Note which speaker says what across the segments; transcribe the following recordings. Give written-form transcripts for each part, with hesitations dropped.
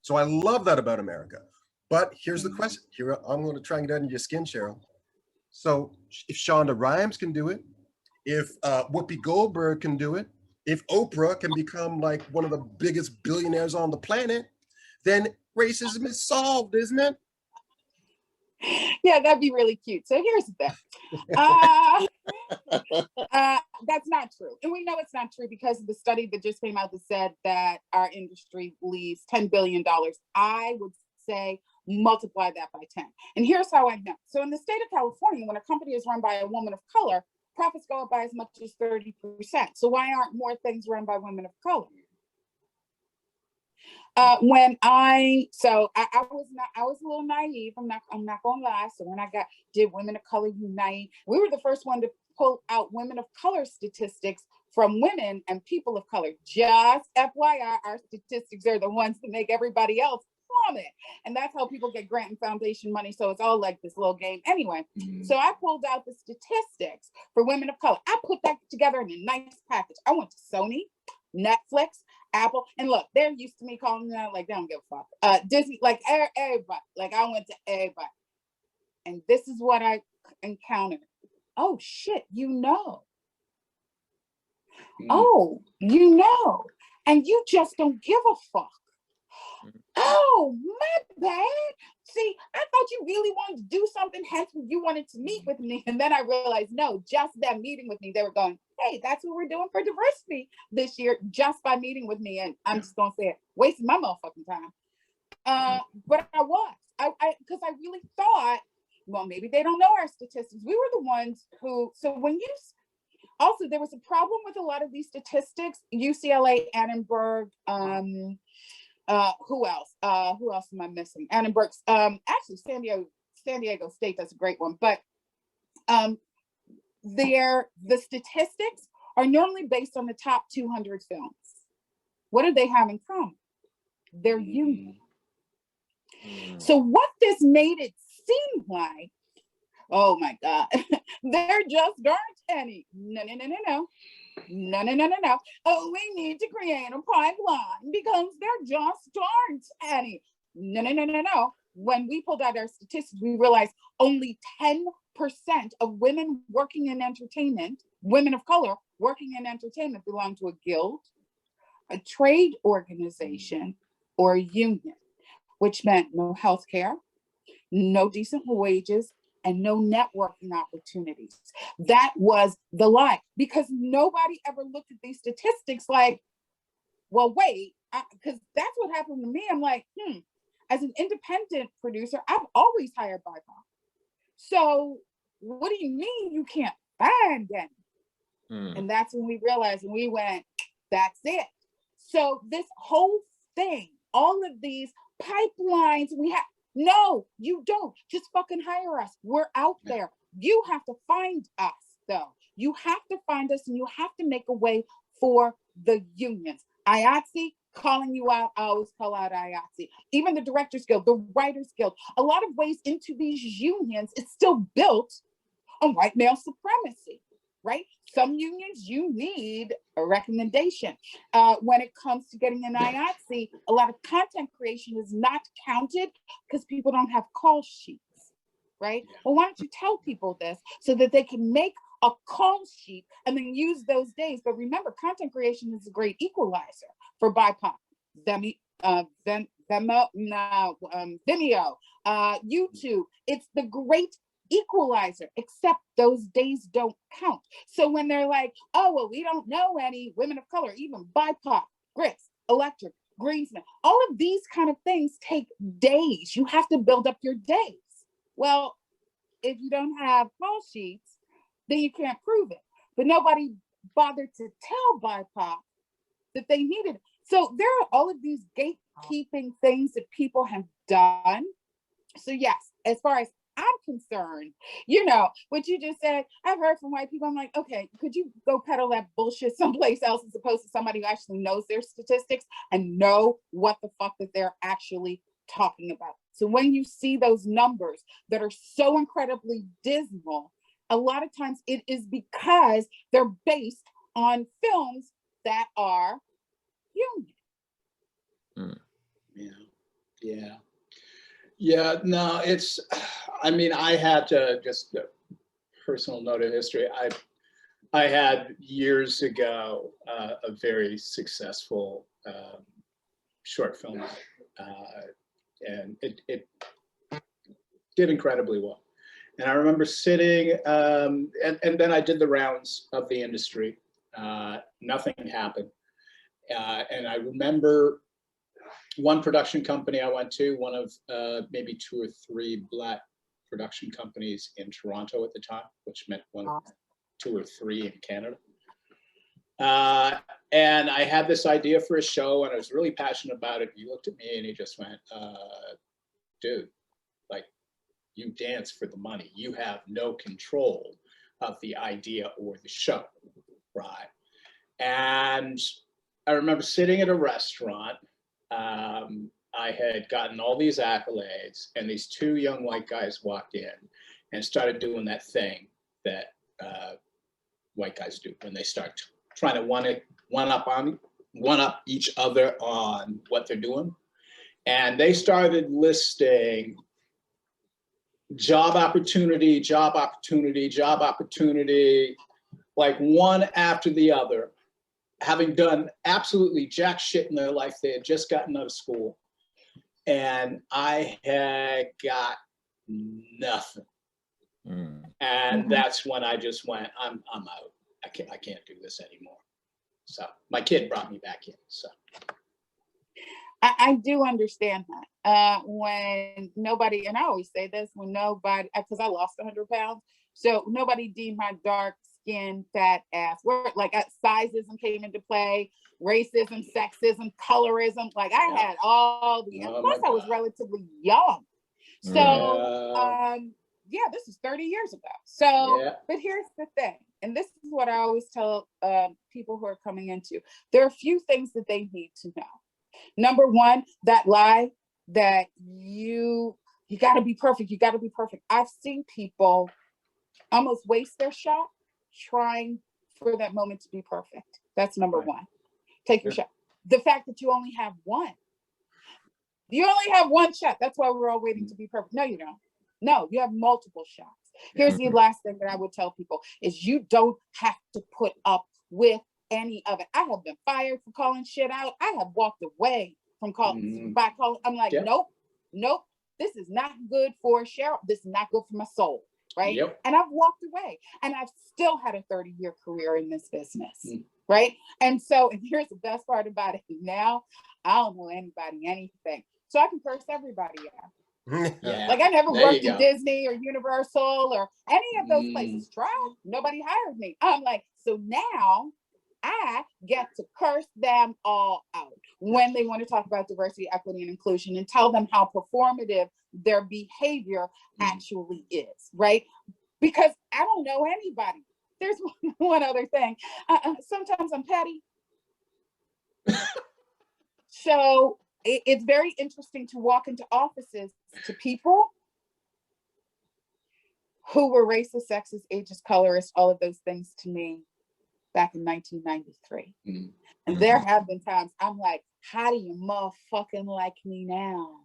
Speaker 1: So I love that about America. But here's the question. Here, I'm going to try and get under your skin, Cheryl. So if Shonda Rhimes can do it, if Whoopi Goldberg can do it, if Oprah can become like one of the biggest billionaires on the planet, then racism is solved, isn't it?
Speaker 2: Yeah, that'd be really cute. So here's the thing. That's not true. And we know it's not true because of the study that just came out that said that our industry leaves $10 billion. I would say multiply that by 10. And here's how I know. So in the state of California, when a company is run by a woman of color, profits go up by as much as 30%. So why aren't more things run by women of color? I was a little naive. I'm not gonna lie. So when did Women of Color Unite, we were the first one to pull out women of color statistics from women and people of color. Just FYI, our statistics are the ones that make everybody else plummet. And that's how people get grant and foundation money. So it's all like this little game. Anyway, so I pulled out the statistics for women of color. I put that together in a nice package. I went to Sony, Netflix, Apple, and look, they're used to me calling them out like they don't give a fuck. Disney, like everybody, like I went to everybody, and this is what I encountered. Oh shit, oh, and you just don't give a fuck. Oh, my bad. See, I thought you really wanted to do something, hence you wanted to meet with me. And then I realized, no, just that meeting with me, they were going, hey, that's what we're doing for diversity this year, just by meeting with me. And I'm just going to say it, wasting my motherfucking time. But because I really thought, well, maybe they don't know our statistics. We were the ones who, also there was a problem with a lot of these statistics, UCLA, Annenberg, who else am I missing? Annenberg's, actually San Diego State does a great one, but the statistics are normally based on the top 200 films. What do they have in common? They're union. So what this made it seem like, oh my God, there just aren't any. No. Oh, we need to create a pipeline because there just aren't any. No. When we pulled out our statistics, we realized only 10% of women working in entertainment, women of color working in entertainment, belong to a guild, a trade organization, or a union, which meant no health care, no decent wages, and no networking opportunities. That was the lie, because nobody ever looked at these statistics like, well, wait, because that's what happened to me. I'm like, as an independent producer, I've always hired BIPOC. So what do you mean you can't find any? And that's when we realized, and we went, that's it. So this whole thing, all of these pipelines we have, no, you don't. Just fucking hire us. We're out there. You have to find us, though. You have to find us, and you have to make a way for the unions. IATSE, calling you out. I always call out IATSE. Even the Directors Guild, the Writers Guild. A lot of ways into these unions, it's still built on white male supremacy, right? Some unions, you need a recommendation. When it comes to getting an IATSE, a lot of content creation is not counted because people don't have call sheets, right? Well, why don't you tell people this so that they can make a call sheet and then use those days? But remember, content creation is a great equalizer for BIPOC. Vimeo, YouTube. It's the great equalizer, except those days don't count. So when they're like, oh, well, we don't know any women of color, even BIPOC, Grits, Electric, Greensman, all of these kind of things take days. You have to build up your days. Well, if you don't have call sheets, then you can't prove it. But nobody bothered to tell BIPOC that they needed it. So there are all of these gatekeeping things that people have done. So yes, as far as I'm concerned, what you just said, I've heard from white people. I'm like, okay, could you go peddle that bullshit someplace else as opposed to somebody who actually knows their statistics and know what the fuck that they're actually talking about. So when you see those numbers that are so incredibly dismal, a lot of times it is because they're based on films that are union.
Speaker 3: Yeah. Yeah. Yeah, no, it's, I mean, I had to, just a personal note of history. I had years ago a very successful short film, and it did incredibly well. And I remember sitting, and then I did the rounds of the industry. Nothing happened. And I remember one production company I went to, one of maybe 2 or 3 Black production companies in Toronto at the time, which meant one of 2 or 3 in Canada. And I had this idea for a show, and I was really passionate about it. He looked at me and he just went, dude, like, you dance for the money. You have no control of the idea or the show, right? And I remember sitting at a restaurant. I had gotten all these accolades, and these 2 young white guys walked in and started doing that thing that white guys do when they start trying to one up each other on what they're doing. And they started listing job opportunity, job opportunity, job opportunity, like one after the other, having done absolutely jack shit in their life. They had just gotten out of school, and I had got nothing. And that's when I just went, I'm out. I can't do this anymore. So my kid brought me back in. So
Speaker 2: I do understand that. When nobody, and I always say this, when nobody, because I lost 100 pounds, so nobody deemed my dark skin, fat ass, like sizeism came into play, racism, sexism, colorism. Like I had all the, and plus I was relatively young. So, yeah, this is 30 years ago. So, but here's the thing, and this is what I always tell people who are coming into, there are a few things that they need to know. Number one, that lie that you got to be perfect. You got to be perfect. I've seen people almost waste their shot trying for that moment to be perfect. That's number one. Take your shot. The fact that you only have one. You only have one shot. That's why we're all waiting to be perfect. No, you don't. No, you have multiple shots. Here's the last thing that I would tell people is you don't have to put up with any of it. I have been fired for calling shit out. I have walked away from calling. I'm like, nope. This is not good for Cheryl. This is not good for my soul, right? And I've walked away, and I've still had a 30-year career in this business, right? And so, and here's the best part about it. Now, I don't know anybody, anything, so I can curse everybody out. Like I never worked at Disney or Universal or any of those places. Tried. Nobody hired me. I'm like, so now I get to curse them all out when they want to talk about diversity, equity, and inclusion, and tell them how performative their behavior actually is, right? Because I don't know anybody. There's one other thing. Sometimes I'm petty. So it's very interesting to walk into offices to people who were racist, sexist, ageist, colorist, all of those things to me back in 1993. And there have been times I'm like, how do you motherfucking like me now?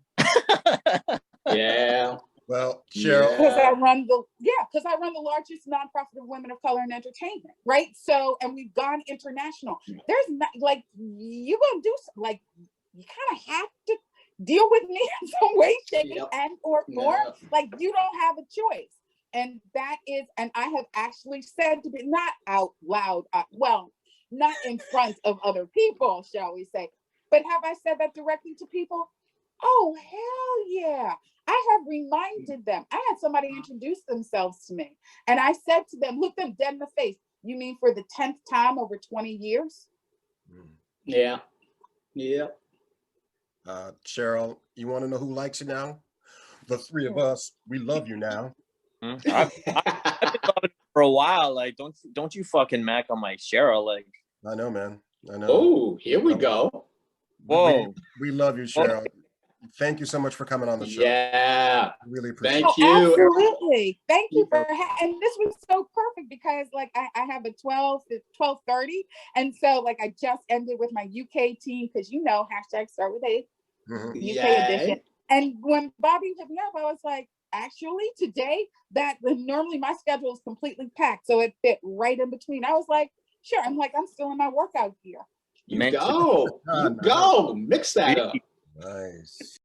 Speaker 1: Well, Cheryl.
Speaker 2: Because I run the largest nonprofit of women of color in entertainment, right? So, and we've gone international. There's not, like, you gonna do something, like, you kind of have to deal with me in some way, shape, and or form. Like, you don't have a choice. And that is, and I have actually said to be, not out loud, well, not in front of other people, shall we say, but have I said that directly to people? Oh, hell yeah. I have reminded them. I had somebody introduce themselves to me, and I said to them, look them dead in the face, you mean for the 10th time over 20 years?
Speaker 1: Cheryl, you want to know who likes you now? The 3 of us, we love you now.
Speaker 4: I've been loving it for a while. Like, don't you fucking mac on my Cheryl. Like,
Speaker 1: I know, man. I know.
Speaker 3: Oh, here we go.
Speaker 4: Whoa.
Speaker 1: We love you, Cheryl. Thank you so much for coming on the show. Really appreciate it.
Speaker 3: Thank you.
Speaker 2: Absolutely. Thank you for and this was so perfect because like I have a 12:30, and so like I just ended with my UK team because # start with A. UK edition. And when Bobby hit me up, I was like, actually today that normally my schedule is completely packed. So it fit right in between. I was like, sure. I'm like, I'm still in my workout gear.
Speaker 3: You
Speaker 4: Meant to
Speaker 3: go.
Speaker 1: Oh,
Speaker 3: You
Speaker 1: nice.
Speaker 3: go. Mix that up.
Speaker 1: Nice.